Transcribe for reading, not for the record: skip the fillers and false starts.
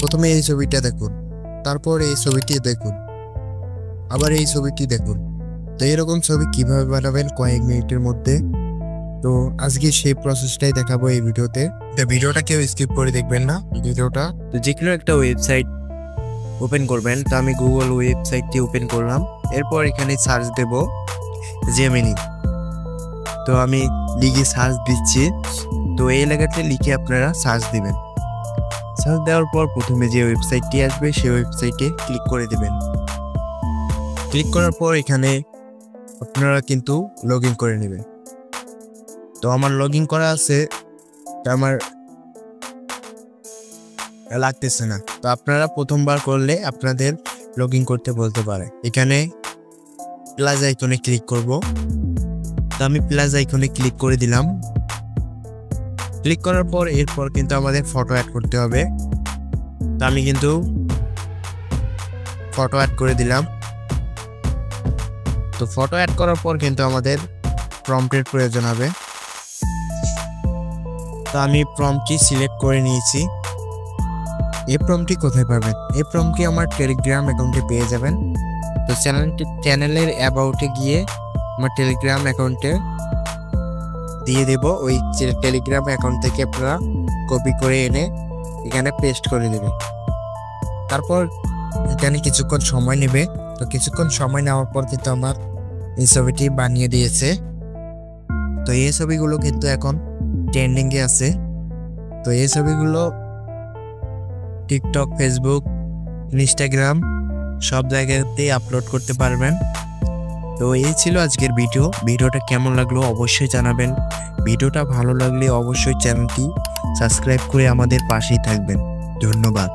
প্রথমে এই ছবিটা দেখুন, তারপর এই ছবিটি দেখুন, আবার এই ছবিটি দেখুন। তো এরকম ছবি কিভাবে বানাবেন কয়েক মিনিটের মধ্যে, তো আজকে সেই প্রসেসটাই দেখাবো এই ভিডিওতে। তো ভিডিওটা কেউ স্কিপ করে দেখবেন না ভিডিওটা। তো যে কোনো একটা ওয়েবসাইট ওপেন করবেন। তো আমি গুগল ওয়েবসাইটটি ওপেন করলাম। এরপর এখানে সার্চ দেব জেমিনি। তো আমি লিখে সার্চ দিচ্ছি। তো এই লেখাতে লিখে আপনারা সার্চ দিবেন। সার্চ দেওয়ার পর প্রথমে যে ওয়েবসাইটটি আসবে সেই ওয়েবসাইটে ক্লিক করে দিবেন। ক্লিক করার পর এখানে আপনারা কিন্তু লগ ইন করে নেবেন। তো আমার লগ ইন করা আছে, আমার লাগতেছে না। তো আপনারা প্রথমবার করলে আপনাদের লগ ইন করতে বলতে পারে। এখানে প্লাস আইকনে ক্লিক করব। তো আমি প্লাস আইকনে ক্লিক করে দিলাম। ক্লিক করার পর এরপর কিন্তু আমাদের ফটো অ্যাড করতে হবে। তো আমি কিন্তু ফটো অ্যাড করে দিলাম। তো ফটো অ্যাড করার পর কিন্তু আমাদের প্রম্পটের প্রয়োজন হবে। তো আমি প্রম্পটটি সিলেক্ট করে নিয়েছি। এই প্রম্পটটি কোথায় পাবেন? এই প্রম্পটটি আমার টেলিগ্রাম অ্যাকাউন্টে পেয়ে যাবেন। তো চ্যানেলের অ্যাবাউটে গিয়ে আমার টেলিগ্রাম অ্যাকাউন্টে দিয়ে দেব। ওই টেলিগ্রাম অ্যাকাউন্ট থেকে আপনারা কপি করে এনে এখানে পেস্ট করে দেবেন। তারপর এখানে কিছুক্ষণ সময় নেবে। তো কিছুক্ষণ সময় নেওয়ার পর কিন্তু আমার এই ছবিটি বানিয়ে দিয়েছে। তো এই ছবিগুলো কিন্তু এখন ট্রেন্ডিংয়ে আছে। তো এই ছবিগুলো টিকটক, ফেসবুক, ইনস্টাগ্রাম সব জায়গাতেই আপলোড করতে পারবেন। তো এই ছিল আজকের ভিডিওটা কেমন লাগলো অবশ্যই জানাবেন। ভিডিওটা ভালো লাগলে অবশ্যই চ্যানেলটি সাবস্ক্রাইব করে আমাদের পাশেই থাকবেন। ধন্যবাদ।